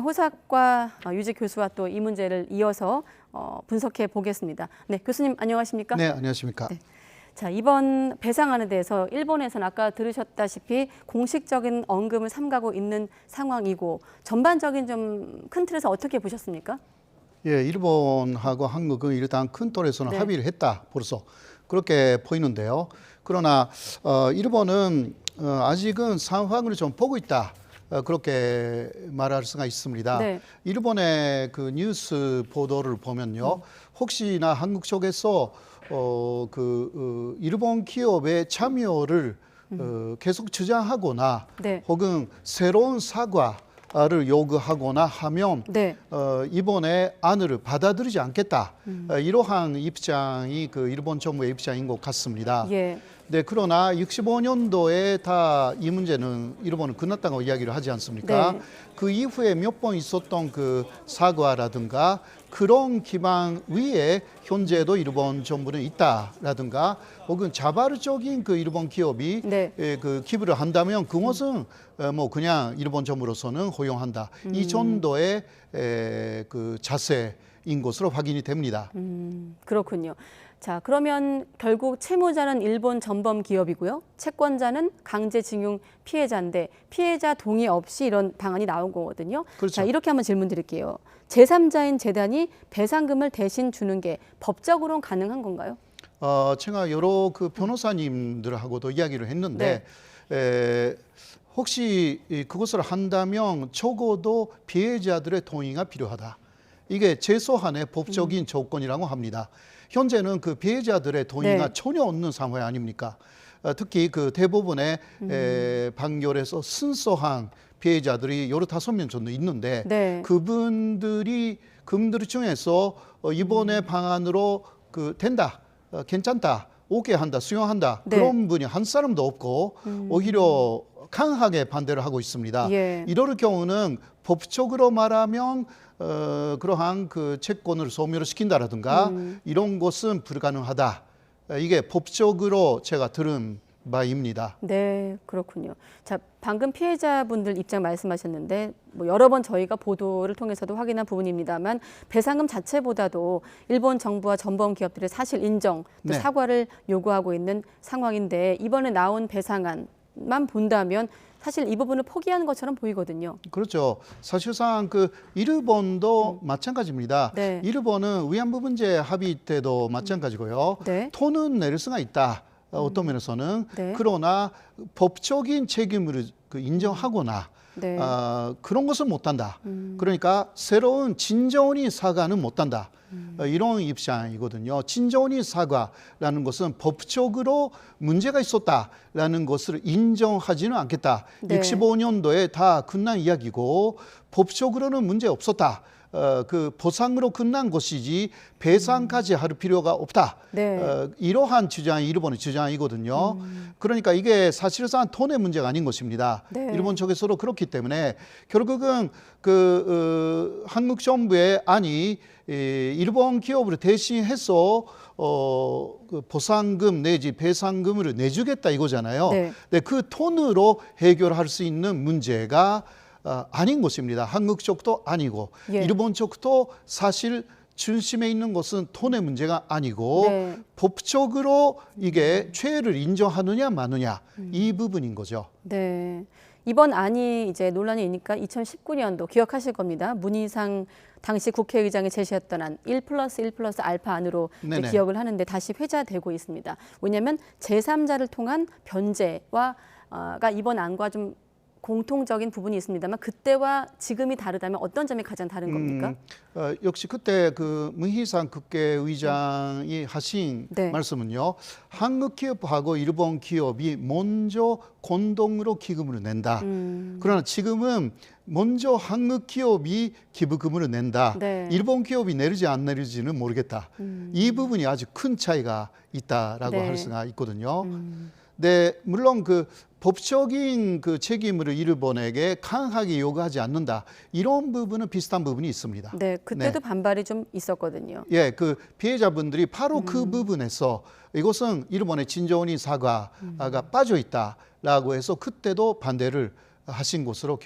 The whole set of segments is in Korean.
호사과 유지 교수와 또 이 문제를 이어서 분석해 보겠습니다. 네, 교수님 안녕하십니까? 네, 안녕하십니까? 네. 자, 이번 배상안에 대해서 일본에서는 아까 들으셨다시피 공식적인 언급을 삼가고 있는 상황이고 전반적인 좀 큰 틀에서 어떻게 보셨습니까? 예, 일본하고 한국은 일단 큰 틀에서는 네. 합의를 했다. 벌써 그렇게 보이는데요. 그러나 일본은 아직은 상황을 좀 보고 있다. 그렇게 말할 수가 있습니다. 네. 일본의 그 뉴스 보도를 보면요, 혹시나 한국 쪽에서 일본 기업의 참여를 계속 주장하거나 네. 혹은 새로운 사과를 요구하거나 하면 네. 이번에 안을 받아들이지 않겠다. 이러한 입장이 그 일본 정부의 입장인 것 같습니다. 예. 네, 그러나 65년도에 다 이 문제는 일본은 끝났다고 이야기를 하지 않습니까? 네. 그 이후에 몇 번 있었던 그 사과라든가 그런 기반 위에 현재도 일본 정부는 있다라든가 혹은 자발적인 그 일본 기업이 네. 그 기부를 한다면 그것은 뭐 그냥 일본 정부로서는 허용한다. 이 정도의 그 자세인 것으로 확인이 됩니다. 그렇군요. 자, 그러면 결국 채무자는 일본 전범 기업이고요. 채권자는 강제징용 피해자인데 피해자 동의 없이 이런 방안이 나온 거거든요. 그렇죠. 자, 이렇게 한번 질문 드릴게요. 제3자인 재단이 배상금을 대신 주는 게 법적으로는 가능한 건가요? 제가 여러 그 변호사님들하고도 이야기를 했는데 혹시 그것을 한다면 적어도 피해자들의 동의가 필요하다. 이게 최소한의 법적인 조건이라고 합니다. 현재는 그 피해자들의 동의가 네. 전혀 없는 상황 아닙니까? 특히 그 대부분의 판결에서 순수한 피해자들이 15명 정도 있는데 네. 그분들 중에서 이번에 방안으로 그 된다, 괜찮다, 오케이 한다, 수용한다 네. 그런 분이 한 사람도 없고 오히려 강하게 반대를 하고 있습니다. 예. 이럴 경우는 법적으로 말하면 그러한 그 채권을 소멸을 시킨다라든가 이런 것은 불가능하다. 이게 법적으로 제가 들은 바입니다. 네, 그렇군요. 자, 방금 피해자분들 입장 말씀하셨는데 뭐 여러 번 저희가 보도를 통해서도 확인한 부분입니다만 배상금 자체보다도 일본 정부와 전범 기업들의 사실 인정, 또 네. 사과를 요구하고 있는 상황인데 이번에 나온 배상안만 본다면 사실 이 부분을 포기하는 것처럼 보이거든요. 그렇죠. 사실상 그 일본도 마찬가지입니다. 네. 일본은 위안부 문제 합의 때도 마찬가지고요. 네. 돈은 낼 수가 있다. 어떤 면에서는 네. 그러나 법적인 책임을 그 인정하거나 네. 그런 것은 못한다. 그러니까 새로운 진정의 사과는 못한다. 이런 입장이거든요. 진정의 사과라는 것은 법적으로 문제가 있었다라는 것을 인정하지는 않겠다. 네. 65년도에 다 끝난 이야기고 법적으로는 문제 없었다. 그 보상으로 끝난 것이지 배상까지 할 필요가 없다. 네. 이러한 주장이 일본의 주장이거든요. 그러니까 이게 사실상 돈의 문제가 아닌 것입니다. 네. 일본 쪽에서도 그렇기 때문에 결국은 그 한국 정부의 안이 일본 기업을 대신해서 그 보상금 내지 배상금을 내주겠다 이거잖아요. 네. 근데 그 돈으로 해결할 수 있는 문제가 아닌 것입니다. 한국 쪽도 아니고 예. 일본 쪽도 사실 중심에 있는 것은 돈의 문제가 아니고 네. 법적으로 이게 죄를 인정하느냐 마느냐 이 부분인 거죠. 네. 이번 안이 이제 논란이 있으니까 2019년도 기억하실 겁니다. 문희상 당시 국회의장이 제시했던 안 1+1+ 알파 안으로 이제 네네. 기억을 하는데 다시 회자되고 있습니다. 왜냐하면 제3자를 통한 변제가 이번 안과 좀 공통적인 부분이 있습니다만 그때와 지금이 다르다면 어떤 점이 가장 다른 겁니까? 역시 그때 그 문희상 국회의장이 하신 네. 말씀은요. 한국 기업하고 일본 기업이 먼저 공동으로 기금을 낸다. 그러나 지금은 먼저 한국 기업이 기부금을 낸다. 네. 일본 기업이 내리지 안 내리지는 모르겠다. 이 부분이 아주 큰 차이가 있다라고 네. 할 수가 있거든요. 네, 물론 그 법적인 그 책임을 일본에게 강하게 요구하지 않는다. 이런 부분은 비슷한 부분이 있습니다. 네, 그때도 반발이 좀 있었거든요. 예, 그 피해자분들이 바로 그 부분에서 이것은 일본의 진정한 사과가 빠져 있다라고 해서 그때도 반대를 하신 것으로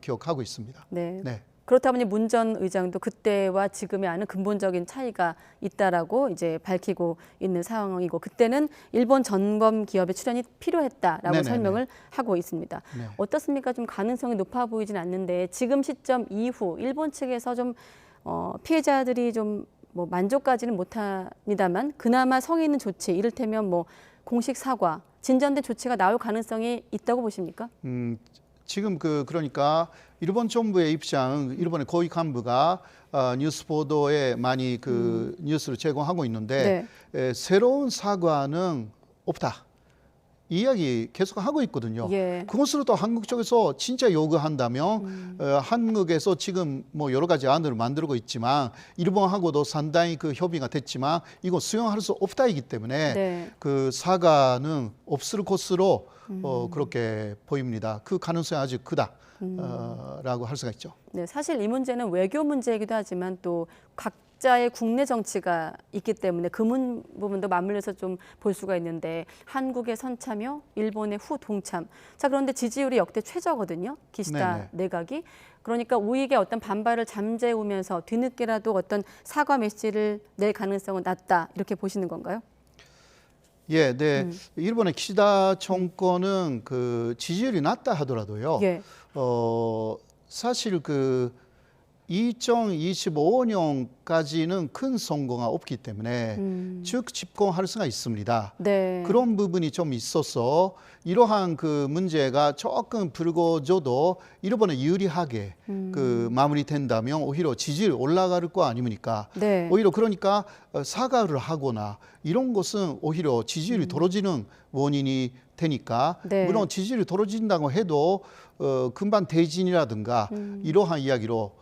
기억하고 있습니다. 네. 네. 그렇다 보니 문 전 의장도 그때와 지금의 안은 근본적인 차이가 있다라고 이제 밝히고 있는 상황이고 그때는 일본 전범 기업의 출연이 필요했다라고 네네네. 설명을 하고 있습니다. 네. 어떻습니까? 좀 가능성이 높아 보이진 않는데 지금 시점 이후 일본 측에서 좀 피해자들이 좀 뭐 만족까지는 못합니다만 그나마 성의 있는 조치, 이를테면 뭐 공식 사과, 진전된 조치가 나올 가능성이 있다고 보십니까? 지금 그러니까 일본 정부의 입장, 일본의 고위 간부가 뉴스 보도에 많이 뉴스를 제공하고 있는데 새로운 사과는 없다. 이 이야기 계속 하고 있거든요. 예. 그것으로 또 한국 쪽에서 진짜 요구한다면 한국에서 지금 뭐 여러 가지 안을 만들고 있지만 일본하고도 상당히 그 협의가 됐지만 이거 수용할 수 없다이기 때문에 네. 그 사과는 없을 것으로 그렇게 보입니다. 그 가능성이 아주 크다. 라고 할 수가 있죠. 네, 사실 이 문제는 외교 문제이기도 하지만 또 각자의 국내 정치가 있기 때문에 그 부분도 맞물려서 좀 볼 수가 있는데 한국의 선참여, 일본의 후 동참. 자, 그런데 지지율이 역대 최저거든요. 기시다 네네. 내각이. 그러니까 우익의 어떤 반발을 잠재우면서 뒤늦게라도 어떤 사과 메시지를 낼 가능성은 낮다. 이렇게 보시는 건가요? 예, 네. 일본의 기시다 정권은 그 지지율이 낮다 하더라도요. 예. 사실 2025년까지는 큰 선거가 없기 때문에 즉 집권할 수가 있습니다. 네. 그런 부분이 좀 있어서 이러한 그 문제가 조금 불거져도 일본에 유리하게 마무리된다면 오히려 지지율 올라갈 거 아닙니까? 네. 오히려 그러니까 사과를 하거나 이런 것은 오히려 지지율이 떨어지는 원인이 되니까 네. 물론 지지율이 떨어진다고 해도 금방 대진이라든가 이러한 이야기로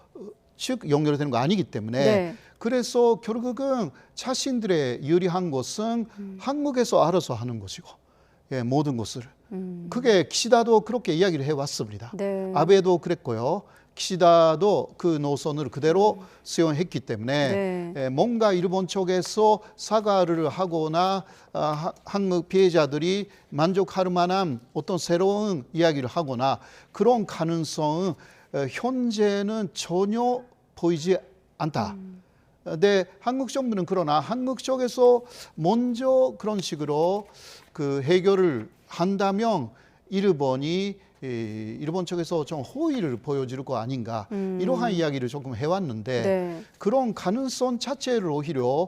즉 연결되는 거 아니기 때문에 네. 그래서 결국은 자신들의 유리한 것은 한국에서 알아서 하는 것이고 예, 모든 것을 그게 기시다도 그렇게 이야기를 해왔습니다. 네. 아베도 그랬고요. 기시다도 그 노선을 그대로 수용했기 때문에 네. 뭔가 일본 쪽에서 사과를 하거나 한국 피해자들이 만족할 만한 어떤 새로운 이야기를 하거나 그런 가능성은 현재는 전혀 보이지 않다. 근데 한국 정부는 그러나 한국 쪽에서 먼저 그런 식으로 그 해결을 한다면 일본 쪽에서 좀 호의를 보여줄 거 아닌가 이러한 이야기를 조금 해왔는데 네. 그런 가능성 자체를 오히려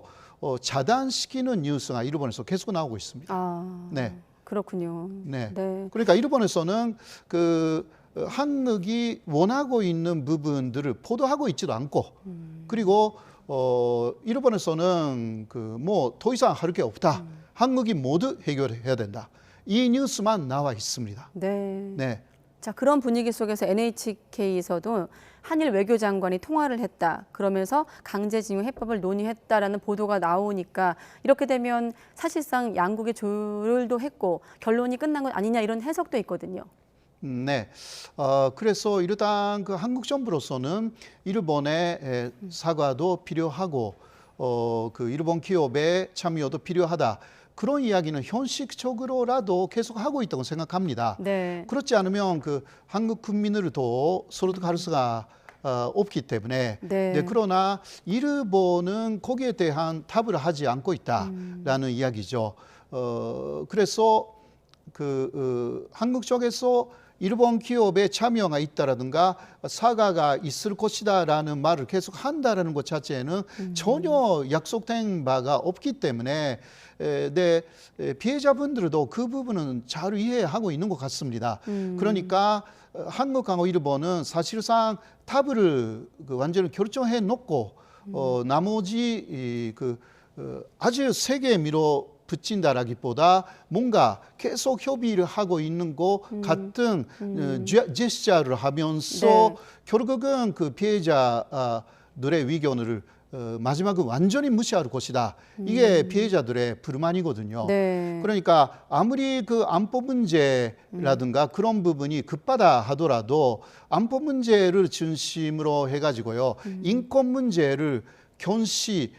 차단시키는 뉴스가 일본에서 계속 나오고 있습니다. 아, 네. 그렇군요. 네. 네. 그러니까 일본에서는 한국이 원하고 있는 부분들을 보도하고 있지도 않고 그리고 일본에서는 뭐 더 이상 할 게 없다. 한국이 모두 해결해야 된다. 이 뉴스만 나와 있습니다. 네. 네. 자, 그런 분위기 속에서 NHK에서도 한일 외교장관이 통화를 했다. 그러면서 강제징용 해법을 논의했다라는 보도가 나오니까 이렇게 되면 사실상 양국의 조율도 했고 결론이 끝난 건 아니냐 이런 해석도 있거든요. 네. 그래서 일단 한국 정부로서는 일본의 사과도 필요하고 일본 기업의 참여도 필요하다. 그런 이야기는 현실적으로라도 계속 하고 있다고 생각합니다. 네. 그렇지 않으면 한국 국민들도 설득할 수가 없기 때문에 네. 그러나 일본은 거기에 대한 답을 하지 않고 있다라는 이야기죠. 그래서 한국 쪽에서 일본 기업의 참여가 있다라든가 사과가 있을 것이다라는 말을 계속 한다라는 것 자체는 전혀 약속된 바가 없기 때문에 피해자분들도 그 부분은 잘 이해하고 있는 것 같습니다. 그러니까 한국하고 일본은 사실상 답을 완전히 결정해 놓고 나머지 아주 세게 밀어붙인다라기보다 뭔가 계속 협의를 하고 있는 것 같은 제스처를 하면서 네. 결국은 피해자들의 의견을 마지막은 완전히 무시할 것이다. 이게 피해자들의 불만이거든요. 네. 그러니까 아무리 안보 문제라든가 그런 부분이 급하다 하더라도 안보 문제를 중심으로 해가지고요. 인권 문제를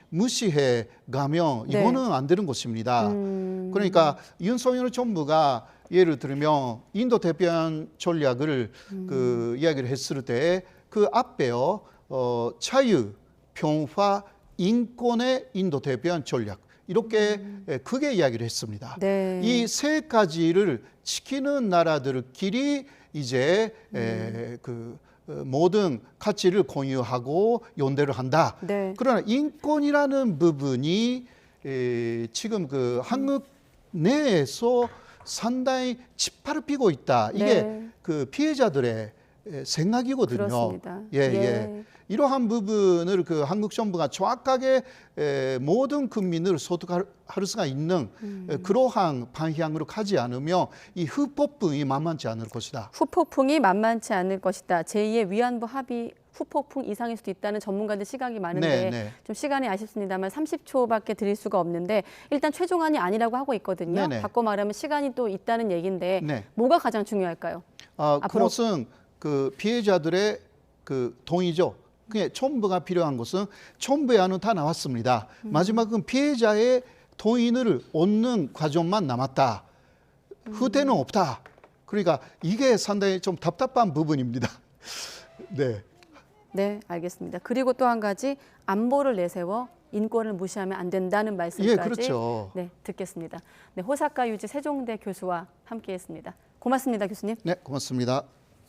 무시해 가면 네. 이거는 안 되는 것입니다. 그러니까 윤석열 정부가 예를 들면 인도 대변 전략을 이야기를 했을 때 그 앞에요. 자유, 평화, 인권의 인도 대표한 전략. 이렇게 크게 이야기를 했습니다. 네. 이 세 가지를 지키는 나라들끼리 이제 모든 가치를 공유하고 연대를 한다. 네. 그러나 인권이라는 부분이 지금 그 한국 내에서 상당히 짓밟히고 있다. 이게 네. 그 피해자들의 생각이거든요. 그렇습니다. 예, 예. 이러한 부분을 그 한국 정부가 정확하게 모든 국민을 소득할 수가 있는 그러한 방향으로 가지 않으면 이 후폭풍이 만만치 않을 것이다. 후폭풍이 만만치 않을 것이다. 제2의 위안부 합의 후폭풍 이상일 수도 있다는 전문가들 시각이 많은데 네. 좀 시간이 아쉽습니다만 30초밖에 드릴 수가 없는데 일단 최종안이 아니라고 하고 있거든요. 네네. 바꿔 말하면 시간이 또 있다는 얘기인데 네. 뭐가 가장 중요할까요? 앞으로? 그것은 그 피해자들의 그 동의죠. 그게 첨부가 필요한 것은 첨부의 안은 다 나왔습니다. 마지막은 피해자의 동의를 얻는 과정만 남았다. 후대는 없다. 그러니까 이게 상당히 좀 답답한 부분입니다. 네. 네, 알겠습니다. 그리고 또 한 가지 안보를 내세워 인권을 무시하면 안 된다는 말씀까지 예, 그렇죠. 네, 듣겠습니다. 네, 호사카 유지 세종대 교수와 함께했습니다. 고맙습니다, 교수님. 네, 고맙습니다.